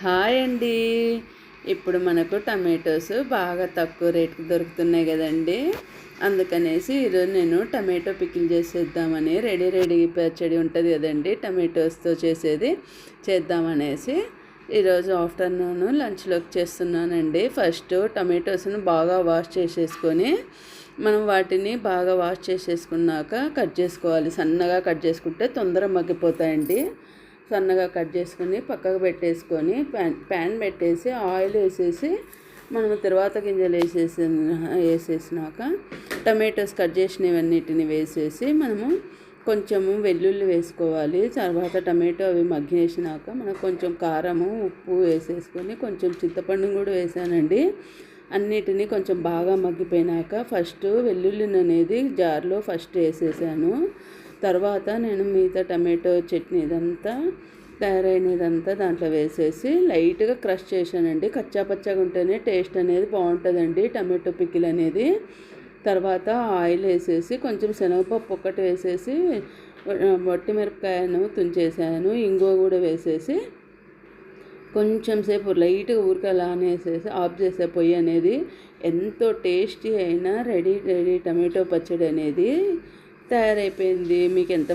Hi అండి. ఇప్పుడు మనకు టమాటోస్ బాగా తక్కువ రేటుకి దొరుకుతున్నాయి కదండి. అందుకనేసి ఈరోజు నేను టమాటో పికిల్ చేసేద్దామని రెడీ పచ్చడి ఉంటుంది కదండి, టమాటోస్తో చేద్దామనేసి ఈరోజు ఆఫ్టర్నూన్ లంచ్లోకి చేస్తున్నానండి. ఫస్ట్ టమాటోస్ను బాగా వాష్ చేసేసుకొని మనం వాటిని బాగా వాష్ చేసేసుకున్నాక కట్ చేసుకోవాలి. సన్నగా కట్ చేసుకుంటే తొందరగా మగ్గిపోతాయండి. సన్నగా కట్ చేసుకుని పక్కకు పెట్టేసుకొని ప్యాన్ పెట్టేసి ఆయిల్ వేసేసి మనం తర్వాత గింజలు వేసేసినాక టమాటోస్ కట్ చేసినవన్నిటిని వేసేసి మనము కొంచెము వెల్లుల్లి వేసుకోవాలి. తర్వాత టమాటో అవి మగ్గేసినాక మనకు కొంచెం కారము ఉప్పు వేసేసుకొని కొంచెం చింతపండు కూడా వేసానండి. అన్నిటినీ కొంచెం బాగా మగ్గిపోయినాక ఫస్ట్ వెల్లుల్లిని అనేది జార్లో ఫస్ట్ వేసేసాను. తర్వాత నేను మిగతా టమాటో చట్నీ ఇదంతా తయారైనదంతా దాంట్లో వేసేసి లైట్గా క్రష్ చేశానండి. కచ్చాపచ్చగా ఉంటేనే టేస్ట్ అనేది బాగుంటుందండి టమాటో పికిల్ అనేది. తర్వాత ఆయిల్ వేసేసి కొంచెం శనగపప్పు ఒక్కటి వేసేసి వట్టిమిరపకాయను తుంచేసాను, ఇంగువ కూడా వేసేసి కొంచెం సేపు లైట్గా ఊరికే అలానే వేసేసి ఆఫ్ చేసే పొయ్యి అనేది. ఎంతో టేస్టీ అయినా రెడీ టమాటో పచ్చడి అనేది తయారైపోయింది. మీకు ఎంత